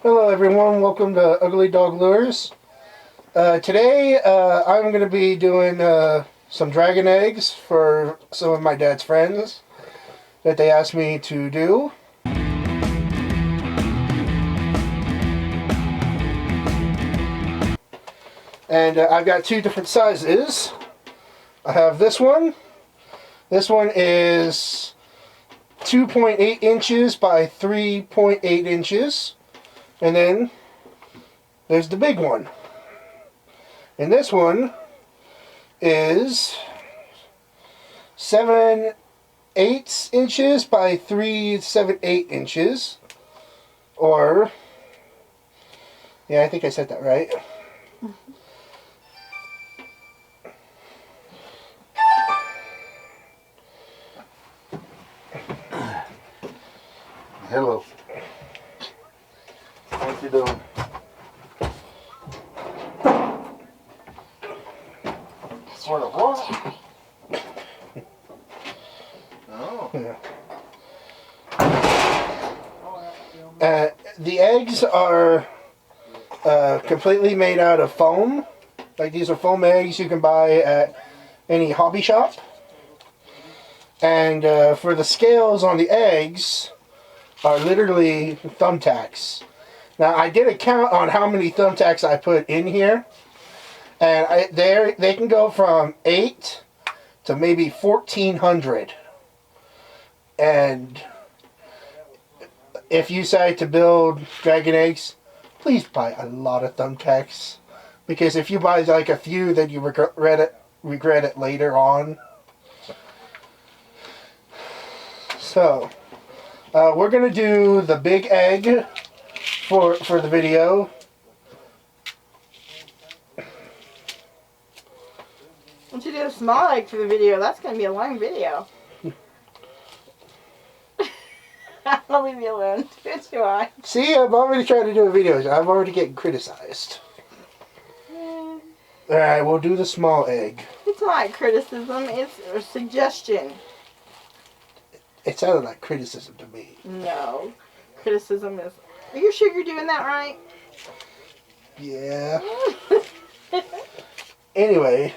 Hello everyone, welcome to Ugly Dog Lures. Today I'm going to be doing some dragon eggs for some of my dad's friends that they asked me to do. And I've got two different sizes. I have this one. This one is 2.8 inches by 3.8 inches. And then there's the big one. And this one is 7/8 inches by 3/7/8 inches. Or, yeah, I think I said that right. Hello. What you doing? For the what? Oh. Yeah. The eggs are completely made out of foam. Like, these are foam eggs you can buy at any hobby shop. And for the scales on the eggs are literally thumbtacks. Now, I did a count on how many thumbtacks I put in here. And they can go from 8 to maybe 1,400. And if you decide to build dragon eggs, please buy a lot of thumbtacks. Because if you buy like a few, then you regret it later on. So, we're going to do the big egg for the video. Once you do a small egg for the video, that's going to be a long video. I'll leave you alone. It's too high. See, I'm already trying to do a video. I'm already getting criticized. Alright, we'll do the small egg. It's not criticism, it's a suggestion. It sounded like criticism to me. No. Criticism is... Are you sure you're doing that right? Yeah. Anyway.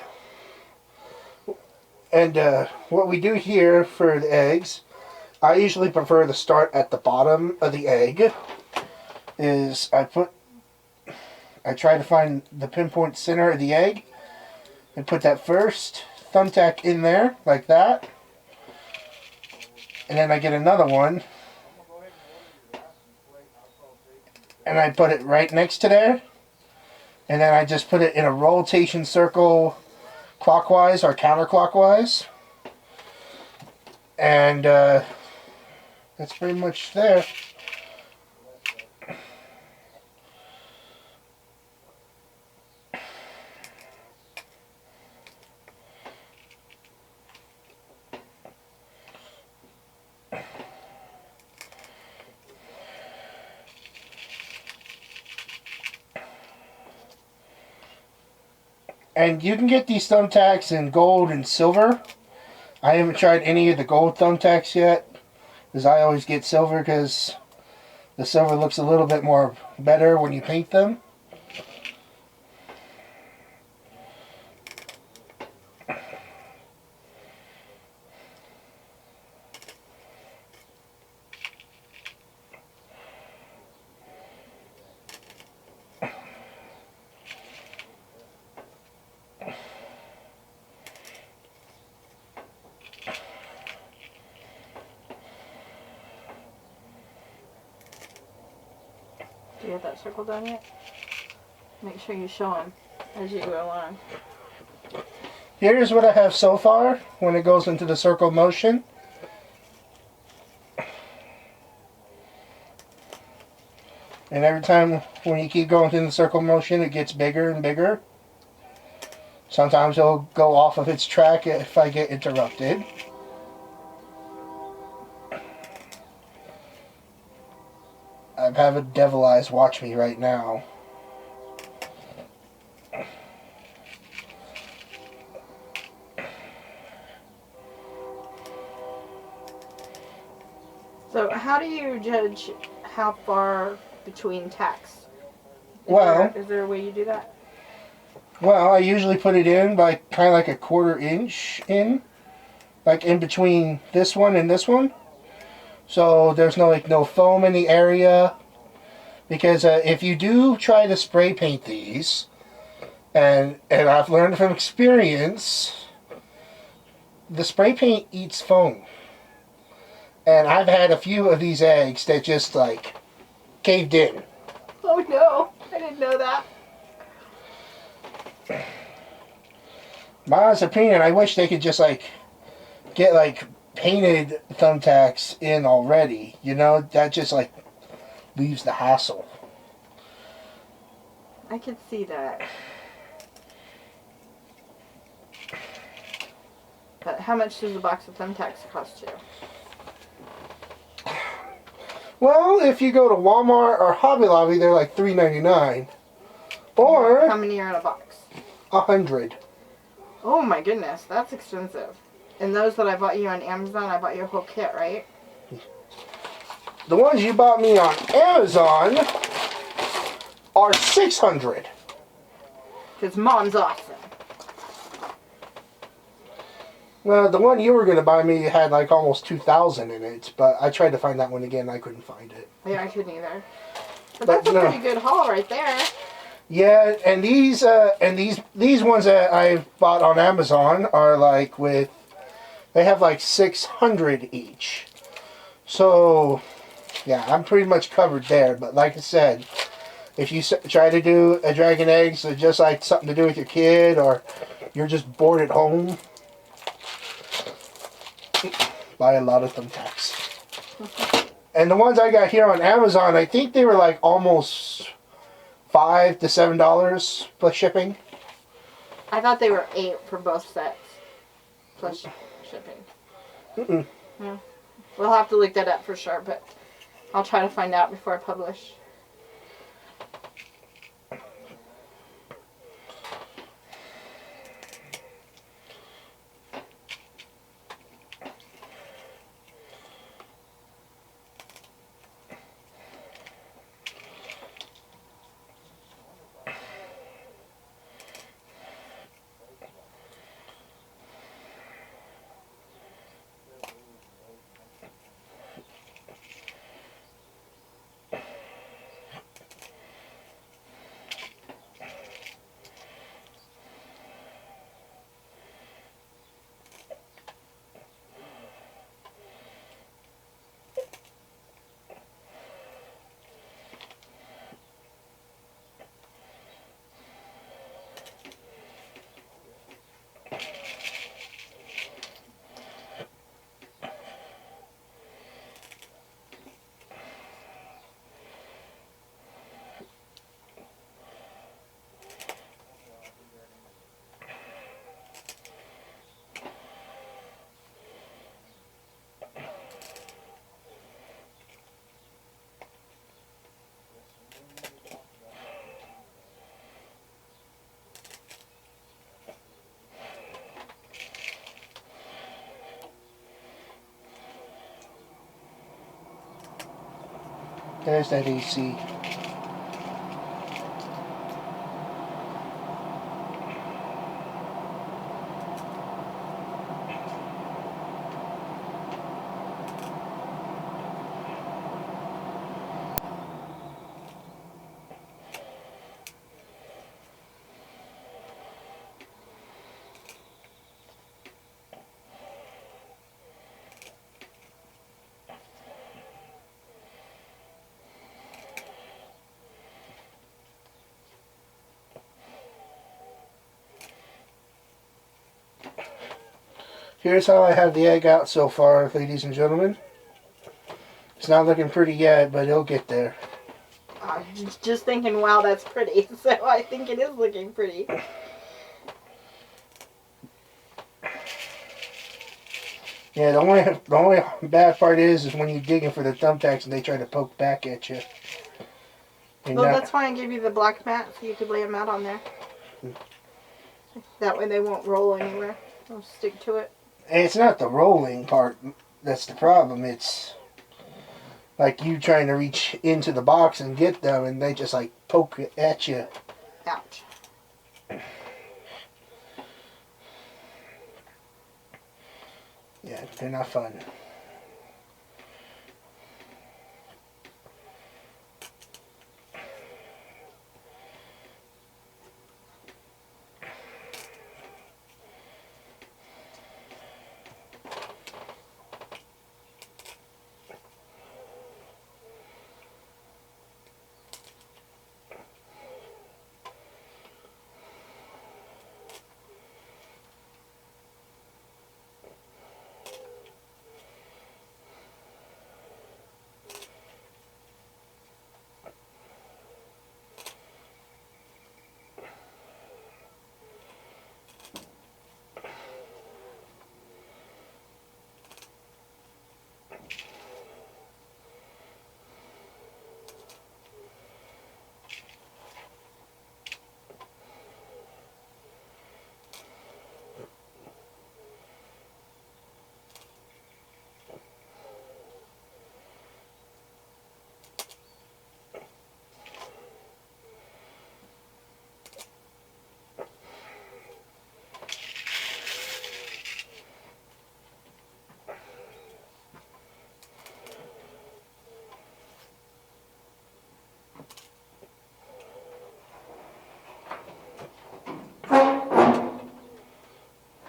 And what we do here for the eggs, I usually prefer to start at the bottom of the egg. Is I try to find the pinpoint center of the egg and put that first thumbtack in there, like that. And then I get another one. And I put it right next to there. And then I just put it in a rotation circle clockwise or counterclockwise. And that's pretty much there. And you can get these thumbtacks in gold and silver. I haven't tried any of the gold thumbtacks yet, because I always get silver because the silver looks a little bit more better when you paint them. Do you have that circle done yet? Make sure you show him as you go along. Here's what I have so far when it goes into the circle motion. And every time when you keep going in the circle motion, it gets bigger and bigger. Sometimes it'll go off of its track if I get interrupted. I have a devil eyes watch me right now. So how do you judge how far between tacks. Is there a way you do that? Well, I usually put it in by kind of like a 1/4 inch in, like in between this one and this one. So there's no foam in the area. Because if you do try to spray paint these, and I've learned from experience, the spray paint eats foam. And I've had a few of these eggs that just like caved in. Oh no, I didn't know that. My honest opinion, I wish they could just like get like painted thumbtacks in already. You know, that just like leaves the hassle. I could see that. But how much does a box of thumbtacks cost you? Well, if you go to Walmart or Hobby Lobby, they're like $3.99. Or how many are in a box? 100. Oh my goodness, that's expensive. And those that I bought you on Amazon, I bought you a whole kit, right? The ones you bought me on Amazon are 600. Because Mom's awesome. Well, the one you were going to buy me had like almost 2,000 in it, but I tried to find that one again and I couldn't find it. Yeah, I couldn't either. But that's a pretty good haul right there. Yeah, and these ones that I bought on Amazon are like they have like 600 each. So, yeah, I'm pretty much covered there. But like I said, if you try to do a dragon egg, so just like something to do with your kid, or you're just bored at home, buy a lot of thumbtacks. And the ones I got here on Amazon, I think they were like almost $5 to $7 plus shipping. I thought they were $8 for both sets plus shipping. Yeah. We'll have to look that up for sure, but I'll try to find out before I publish. There's that AC. Here's how I have the egg out so far, ladies and gentlemen. It's not looking pretty yet, but it'll get there. I'm just thinking, wow, that's pretty. So I think it is looking pretty. Yeah, the only bad part is when you're digging for the thumbtacks and they try to poke back at you. Well, that's why I gave you the black mat, so you could lay them out on there. That way they won't roll anywhere. They'll stick to it. It's not the rolling part that's the problem. It's like you trying to reach into the box and get them, and they just like poke it at you. Ouch. Yeah, they're not fun.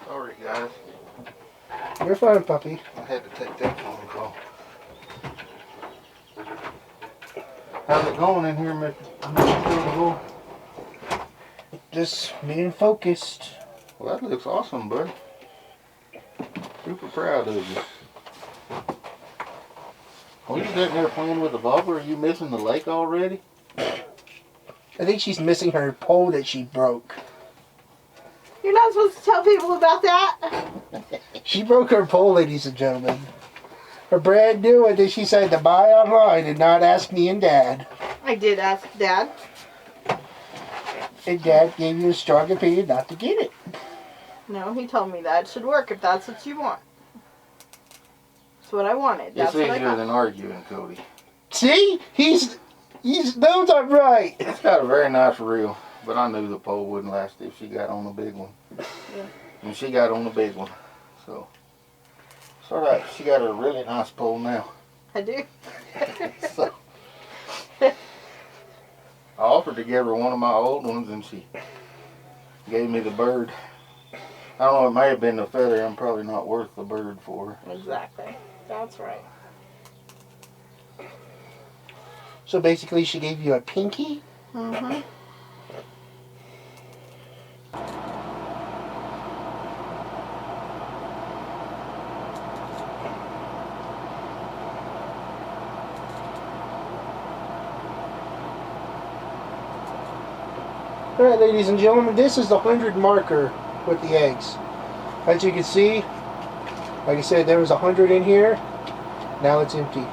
Sorry, guys. You're fine, puppy. I had to take that phone call. How's it going in here, Mr. Just being focused. Well, that looks awesome, bud. Super proud of you. Well, you sitting there playing with the bobber? Are you missing the lake already? I think she's missing her pole that she broke. You're not supposed to tell people about that. She broke her pole, ladies and gentlemen. Her brand new one that she said to buy online and not ask me and Dad. I did ask Dad. And Dad gave you a strong opinion not to get it. No, he told me that it should work if that's what you want. That's what I wanted. That's It's what I easier got. than arguing, Cody. See? He's knows I'm right. It's got a very nice reel, but I knew the pole wouldn't last if she got on the big one. Yeah. And she got on the big one. So, it's alright. She got a really nice pole now. I do. So, I offered to give her one of my old ones and she gave me the bird. I don't know, it may have been the feather. I'm probably not worth the bird for her. Exactly. That's right. So basically she gave you a pinky? Mm-hmm. Alright, ladies and gentlemen, this is the 100 marker with the eggs. As you can see, like I said, there was 100 in here. Now it's empty.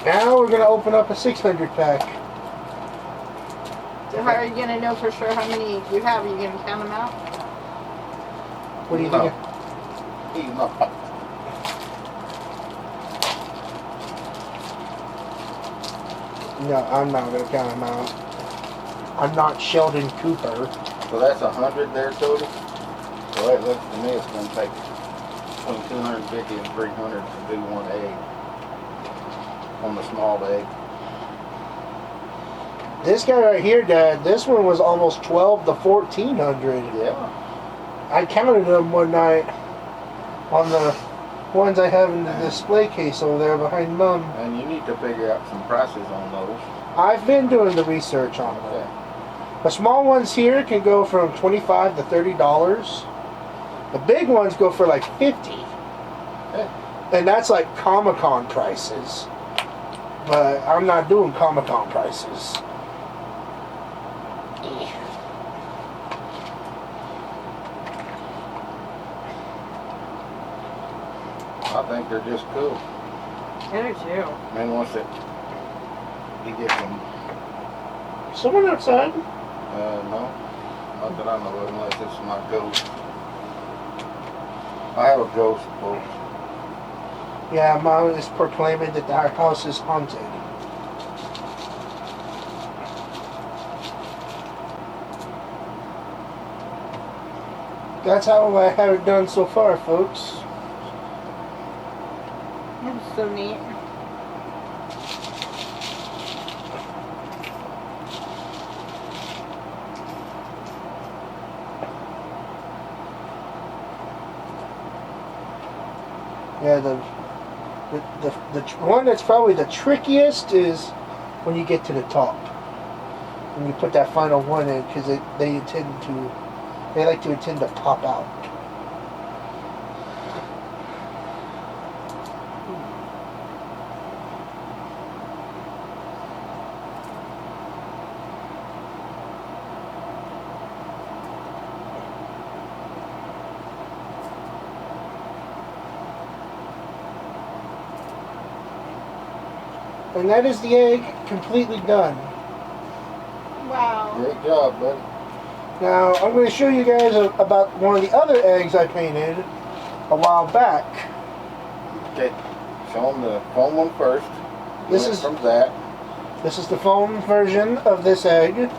Now we're going to open up a 600 pack. So how are you going to know for sure how many you have? Are you going to count them out? What do you No. think? He's not. No, I'm not going to count them out. I'm not Sheldon Cooper. So that's 100 there, Cody. So it looks to me it's going to take between 250 and 300 to do one egg on the small egg. This guy right here, Dad, this one was almost 12 to 1400. Yeah. I counted them one night on the ones I have in the display case over there behind Mom. And you need to figure out some prices on those. I've been doing the research on them. Okay. The small ones here can go from $25 to $30. The big ones go for like $50. Okay. And that's like Comic-Con prices. But I'm not doing Comic-Con prices. I think they're just cool. I do too. I mean, once you get them, Someone outside? no, not that I know of, unless it's my ghost. I have a ghost, folks. Yeah, Mom is proclaiming that our house is haunted. That's how I have it done so far, folks. That's so neat. Yeah, the one that's probably the trickiest is when you get to the top. When you put that final one in, because they like to intend to pop out. And that is the egg completely done. Wow. Great job, buddy. Now, I'm going to show you guys about one of the other eggs I painted a while back. Okay, show them the foam one first. This Went is from that. This is the foam version of this egg.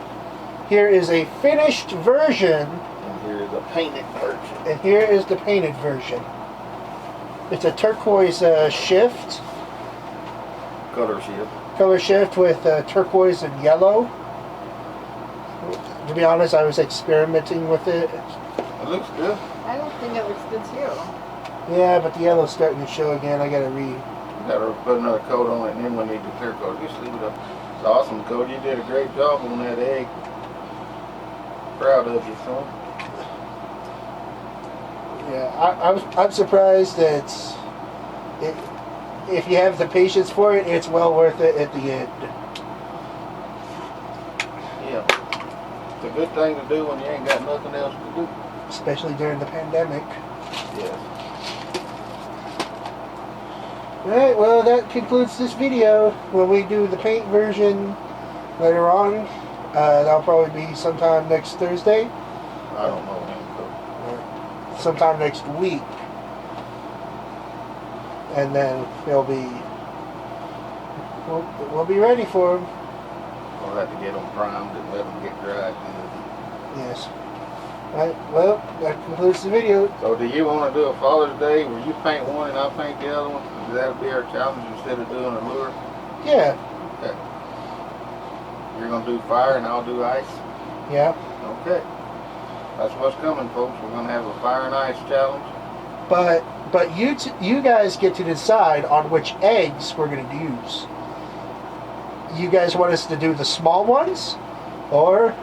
Here is a finished version, And here's a painted version. and here is the painted version. It's a turquoise shift, Color shift. with turquoise and yellow. To be honest, I was experimenting with it. It looks good. I don't think it looks good too. Yeah, but the yellow's starting to show again. I gotta Gotta put another coat on it, and then we need the clear coat. Just leave it up. It's awesome, Cody. You did a great job on that egg. Proud of you, son. Yeah, I'm surprised that if you have the patience for it, it's well worth it at the end. Yeah. It's a good thing to do when you ain't got nothing else to do. Especially during the pandemic. Yes. Alright, well that concludes this video. When we do the paint version later on, that'll probably be sometime next Thursday. I don't know him, Or sometime next week. And then we'll be ready for them. We'll have to get them primed and let them get dried. Yes. Alright, well, that concludes the video. So do you want to do a Father's Day where you paint one and I paint the other one? That'll be our challenge instead of doing a lure? Yeah. Okay. You're going to do fire and I'll do ice? Yeah. Okay. That's what's coming, folks. We're going to have a fire and ice challenge. But you guys get to decide on which eggs we're going to use. You guys want us to do the small ones or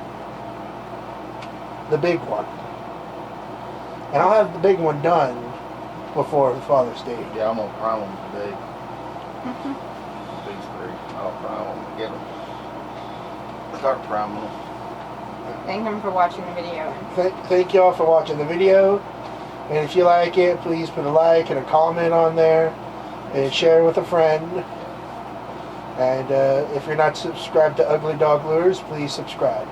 the big one? And I'll have the big one done before the Father's Day. Yeah, I'm going to prime them today. These three. I'll prime them and get them. Start priming them. Thank him for watching the video. Thank y'all for watching the video. And if you like it, please put a like and a comment on there. And share it with a friend. And if you're not subscribed to Ugly Dog Lures, please subscribe.